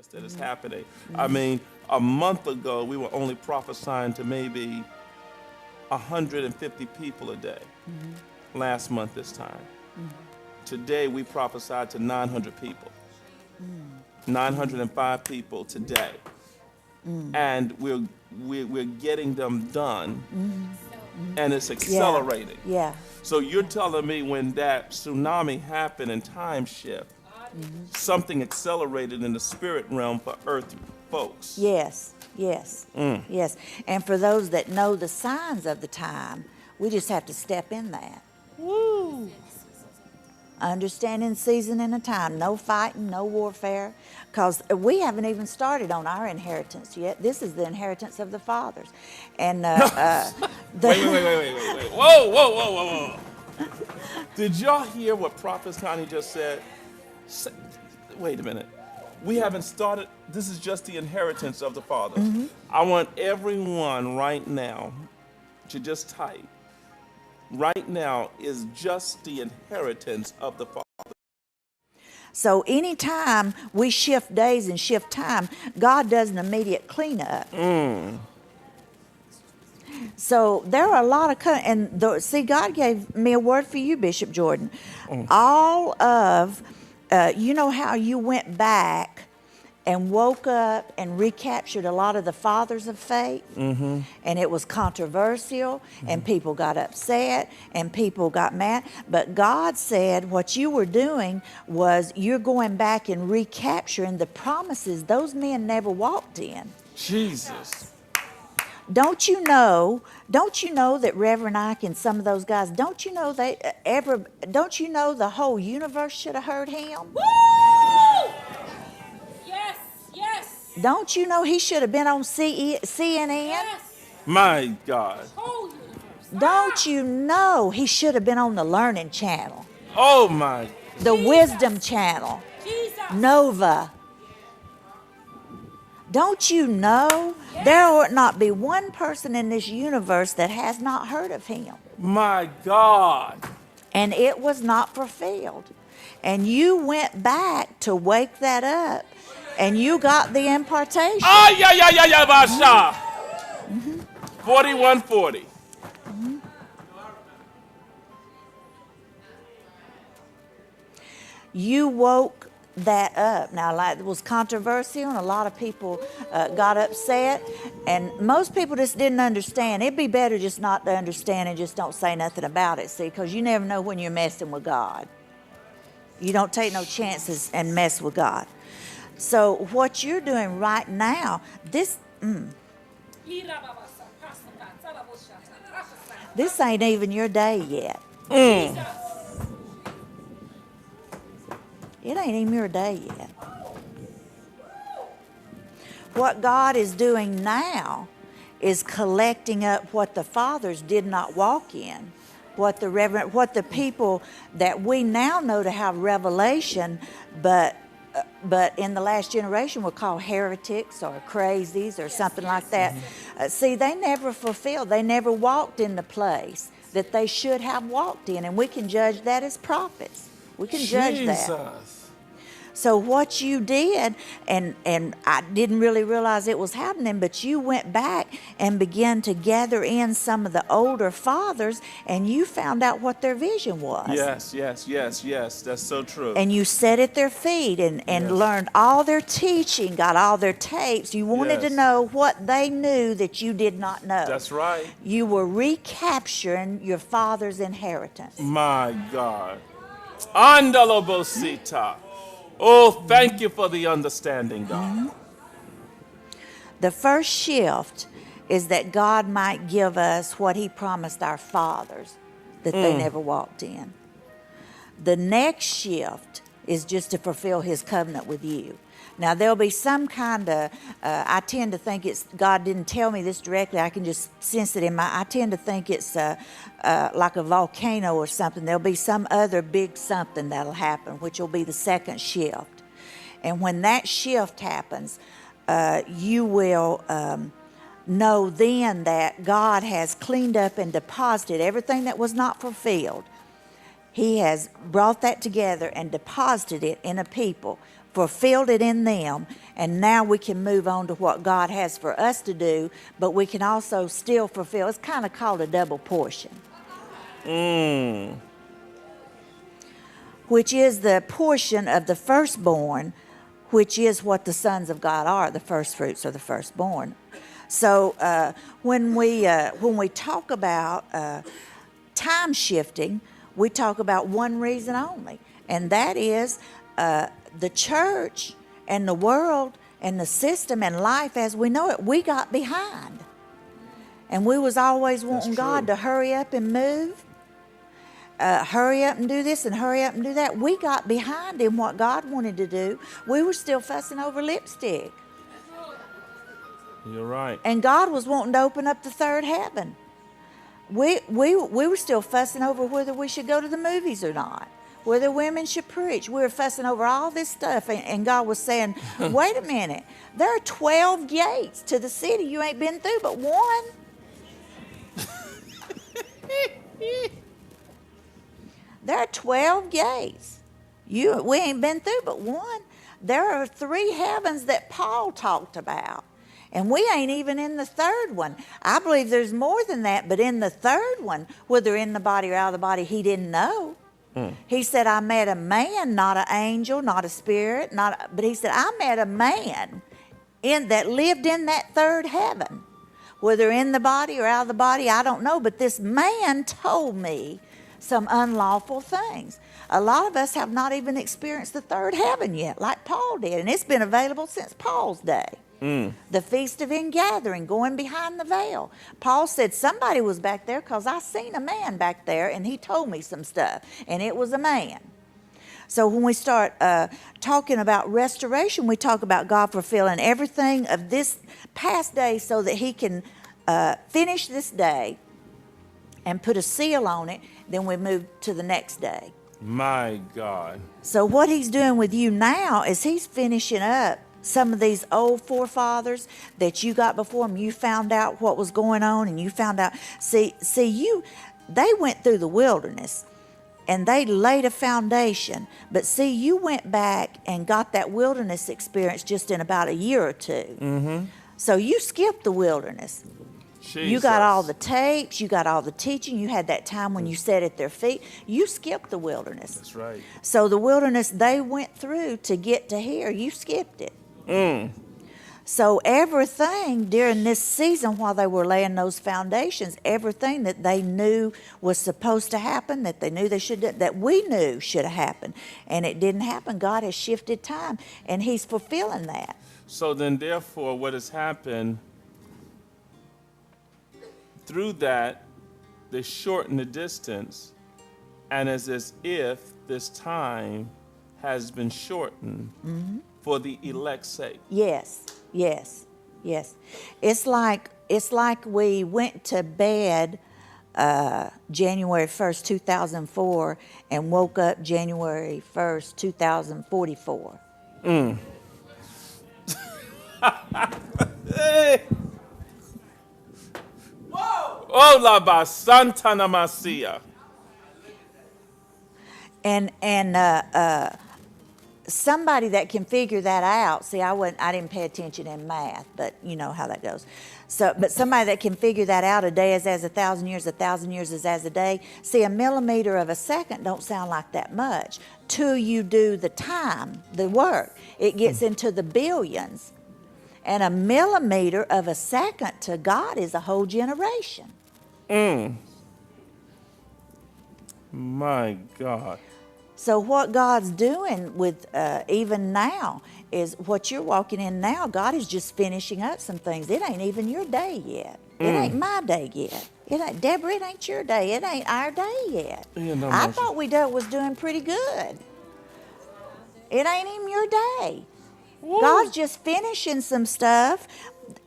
process that is happening. I mean, a month ago, we were only prophesying to maybe 150 people a day. Last month, this time. Today, we prophesied to 900 people. 905 people today. And we're getting them done. And it's accelerating. Yeah. So you're telling me when that tsunami happened and time shift, something accelerated in the spirit realm for earth folks. Yes. Yes. Yes. And for those that know the signs of the time, we just have to step in that. Woo! Understanding season and a time, no fighting, no warfare, because we haven't even started on our inheritance yet. This is the inheritance of the fathers. And Wait. Whoa. Did y'all hear what Prophet Connie just said? Wait a minute. We haven't started. This is just the inheritance of the fathers. I want everyone right now to just type. Right now is just the inheritance of the Father. So anytime we shift days and shift time, God does an immediate cleanup. So there are a lot of, see, God gave me a word for you, Bishop Jordan. All of, you know how you went back and woke up and recaptured a lot of the fathers of faith, and it was controversial, and people got upset, and people got mad. But God said what you were doing was you're going back and recapturing the promises those men never walked in. Jesus. Don't you know that Reverend Ike and some of those guys, don't you know the whole universe should have heard him? Woo! Yes. Don't you know he should have been on CNN? Yes. My God. Whole universe. Don't you know he should have been on the Learning Channel, Oh my. the Wisdom Channel, Jesus. Nova? Don't you know there ought not be one person in this universe that has not heard of him? My God. And it was not fulfilled. And you went back to wake that up, and you got the impartation. Yeah, Basha. 4140. You woke that up. Now, like, it was controversial, and a lot of people got upset, and most people just didn't understand. It'd be better just not to understand and just don't say nothing about it, see, because you never know when you're messing with God. You don't take no chances and mess with God. So what you're doing right now, this ain't even your day yet. It ain't even your day yet. What God is doing now is collecting up what the fathers did not walk in, what the people that we now know to have revelation, but in the last generation were called heretics or crazies or something like that. See, they never fulfilled. They never walked in the place that they should have walked in, and we can judge that as prophets. We can judge that. So what you did, and I didn't really realize it was happening, but you went back and began to gather in some of the older fathers, and you found out what their vision was. Yes. That's so true. And you sat at their feet and learned all their teaching, got all their tapes. You wanted to know what they knew that you did not know. That's right. You were recapturing your father's inheritance. My God. Andalobosita. Oh, thank you for the understanding, God. The first shift is that God might give us what he promised our fathers that they never walked in. The next shift is just to fulfill his covenant with you. Now, there'll be some kind of, I tend to think it's, God didn't tell me this directly, I can just sense it in I tend to think it's like a volcano or something. There'll be some other big something that'll happen, which will be the second shift. And when that shift happens, you will know then that God has cleaned up and deposited everything that was not fulfilled. He has brought that together and deposited it in a people fulfilled it in them, and now we can move on to what God has for us to do, but we can also still fulfill. It's kind of called a double portion. Which is the portion of the firstborn, which is what the sons of God are, the first fruits or the firstborn. So when we talk about time shifting, we talk about one reason only, and that is the church and the world and the system and life as we know it, we got behind. And we was always wanting God to hurry up and move, hurry up and do this and hurry up and do that. We got behind in what God wanted to do. We were still fussing over lipstick. You're right. And God was wanting to open up the third heaven. We were still fussing over whether we should go to the movies or not, whether women should preach. We were fussing over all this stuff, and God was saying, wait a minute, there are 12 gates to the city. You ain't been through but one. There are 12 gates. We ain't been through but one. There are 3 heavens that Paul talked about. And we ain't even in the third one. I believe there's more than that, but in the third one, whether in the body or out of the body, he didn't know. He said, I met a man, not an angel, not a spirit, but he said, I met a man that lived in that third heaven. Whether in the body or out of the body, I don't know, but this man told me some unlawful things. A lot of us have not even experienced the third heaven yet, like Paul did, and it's been available since Paul's day. The Feast of Ingathering, going behind the veil. Paul said somebody was back there because I seen a man back there and he told me some stuff, and it was a man. So when we start talking about restoration, we talk about God fulfilling everything of this past day so that he can finish this day and put a seal on it. Then we move to the next day. My God. So what he's doing with you now is he's finishing up some of these old forefathers that you got before them. You found out what was going on, and you found out. They went through the wilderness, and they laid a foundation. But see, you went back and got that wilderness experience just in about a year or two. So you skipped the wilderness. Jesus. You got all the tapes, you got all the teaching, you had that time when you sat at their feet. You skipped the wilderness. That's right. So the wilderness they went through to get to here, you skipped it. So everything during this season while they were laying those foundations, everything that they knew was supposed to happen, that they knew they should, that we knew should have happened, and it didn't happen. God has shifted time, and he's fulfilling that. So then therefore what has happened through that, they shorten the distance, and it's as if this time has been shortened for the elect's sake. Yes. It's like we went to bed January 1st, 2004, and woke up January 1st, 2044. Hey. Oh, la ba Santa Masia. And somebody that can figure that out. See, I didn't pay attention in math, but you know how that goes. But somebody that can figure that out, a day is as 1,000 years, 1,000 years is as a day. See, a millimeter of a second don't sound like that much till you do the time, the work. It gets into the billions. And a millimeter of a second to God is a whole generation. My God. So what God's doing with even now is what you're walking in now. God is just finishing up some things. It ain't even your day yet. It ain't my day yet. It ain't, Deborah, it ain't your day. It ain't our day yet. I thought we was doing pretty good. It ain't even your day. Woo. God's just finishing some stuff,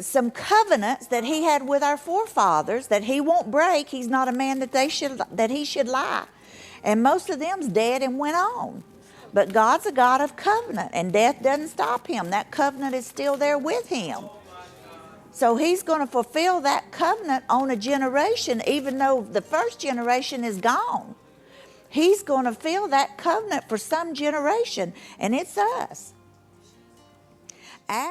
some covenants that he had with our forefathers that he won't break. He's not a man that he should lie. And most of them's dead and went on. But God's a God of covenant, and death doesn't stop him. That covenant is still there with him. So he's going to fulfill that covenant on a generation, even though the first generation is gone. He's going to fulfill that covenant for some generation, and it's us. after